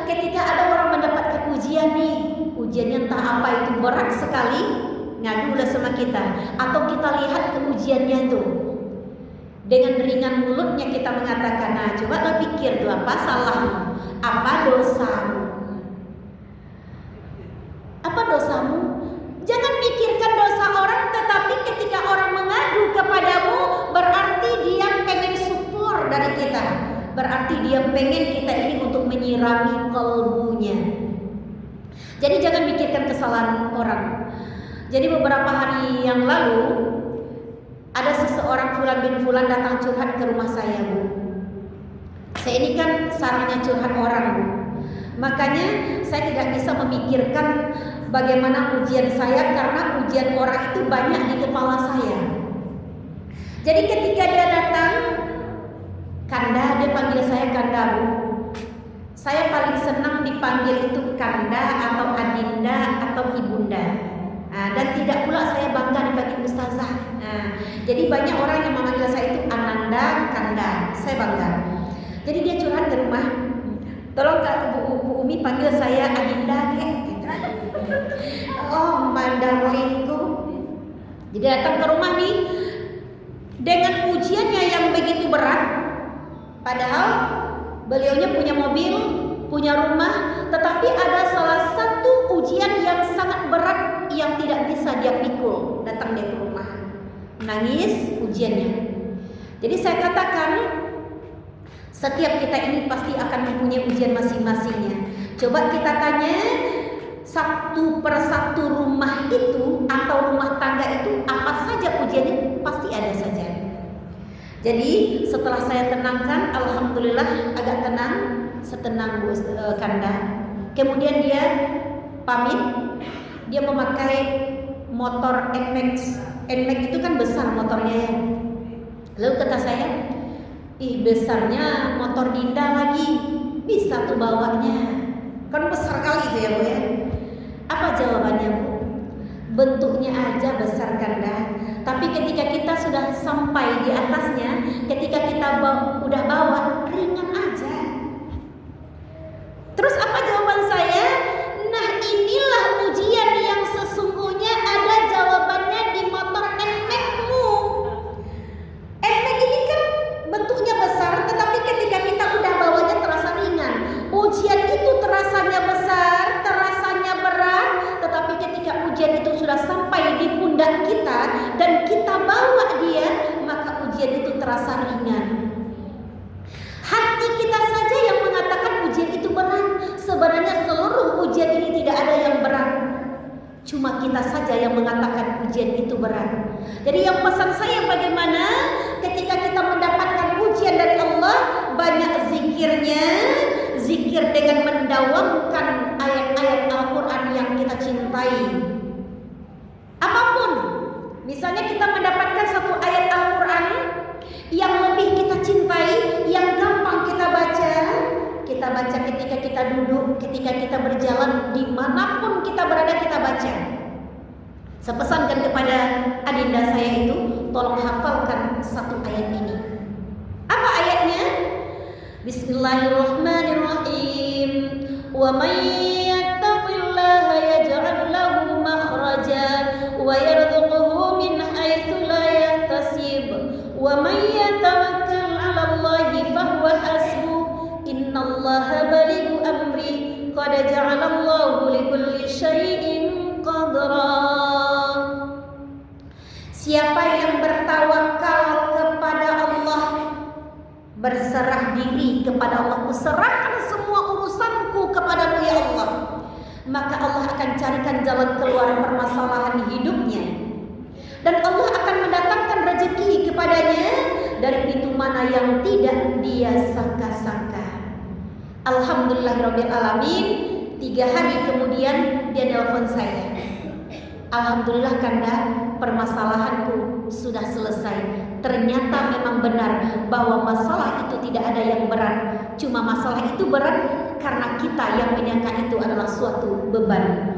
ketika ada orang mendapatkan ujian nih, ujiannya entah apa itu berat sekali, ngadulah sama kita, atau kita lihat ke ujiannya itu dengan ringan mulutnya kita mengatakan, nah coba lo pikir tuh apa salahmu, apa dosamu, apa dosamu. Jangan mikirkan dosa orang, tetapi ketika orang mengadu kepadamu, berarti dia pengen support dari kita, berarti dia pengen kita ini untuk menyirami kalbunya. Jadi jangan mikirkan kesalahan orang. Jadi beberapa hari yang lalu ada seseorang Fulan bin Fulan datang curhat ke rumah saya, Bu. Saya ini kan sarangnya curhat orang, Bu. Makanya saya tidak bisa memikirkan bagaimana ujian saya, karena ujian orang itu banyak di kepala saya. Jadi ketika dia datang, Kanda, dia panggil saya Kanda, Bu. Saya paling senang dipanggil itu Kanda atau Adinda atau Ibunda. Dan tidak pula saya bangga dipanggil Ustazah. Jadi banyak orang yang memanggil saya itu Ananda, Kanda. Saya bangga. Jadi dia curhat ke rumah, tolong Kak Bu Umi panggil saya Adinda, gitu. Oh, mandarlingku. Jadi datang ke rumah nih dengan ujiannya yang begitu berat. Padahal beliaunya punya mobil, punya rumah, tetapi ada salah satu ujian yang sangat berat yang tidak bisa dia pikul. Datang dia ke rumah, nangis ujiannya. Jadi saya katakan, setiap kita ini pasti akan mempunyai ujian masing-masingnya. Coba kita tanya, satu persatu rumah itu atau rumah tangga itu apa saja ujiannya, pasti ada saja. Jadi setelah saya tenangkan, alhamdulillah agak tenang, setenang Bu Kanda. Kemudian dia pamit, dia memakai motor NMAX. NMAX itu kan besar motornya ya. Lalu kata saya, ih besarnya motor Dinda lagi, bisa tuh bawanya, kan besar kali itu ya Bu ya. Apa jawabannya Bu? Bentuknya aja besar Kanda, tapi ketika kita sudah sampai di atasnya, ketika kita udah bawa, ringan aja. Terus apa jawaban saya? Nah inilah ujian yang sesungguhnya ada jawabannya di motor NMAX-mu. NMAX ini kan bentuknya besar, tetapi ketika kita udah bawanya terasa ringan. Ujian itu terasanya besar, terasanya berat, tetapi ketika ujian itu sudah sampai di pundak kita dan kita bawa dia, maka ujian itu terasa ringan. Hati kita saja yang mengatakan ujian itu berat. Sebenarnya seluruh ujian ini tidak ada yang berat, cuma kita saja yang mengatakan ujian itu berat. Jadi yang pesan saya bagaimana ketika kita mendapatkan ujian dari Allah, banyak zikirnya, zikir dengan mendawamkan ayat-ayat Al-Quran yang kita cintai. Apapun, misalnya kita mendapatkan satu ayat Al-Quran yang lebih kita cintai, yang gampang kita baca ketika kita duduk, ketika kita berjalan, dimanapun kita berada kita baca. Saya pesankan kepada adinda saya itu, tolong hafalkan satu ayat ini. Apa ayatnya? Bismillahirrahmanirrahim. Wa may yattaqillaha yaj'al lahu makhraja wa yarzuqhu min haitsu la yahtasib wa may yatawakkal 'ala Allahi fahuwa hasbuh innallaha balighu amri qad ja'alallahu likulli syai'in qadra. Siapa yang bertawakal kepada Allah, berserah diri kepada Allah, kuserahkan semua urusanku kepadamu ya Allah, maka Allah akan carikan jalan keluar permasalahan hidupnya, dan Allah akan mendatangkan rezeki kepadanya dari pintu mana yang tidak dia sangka-sangka. Alhamdulillahirabbil alamin. 3 hari kemudian dia nelpon saya, alhamdulillah Kanda, permasalahanku sudah selesai. Ternyata memang benar bahwa masalah itu tidak ada yang berat, cuma masalah itu berat karena kita yang menyangka itu adalah suatu beban.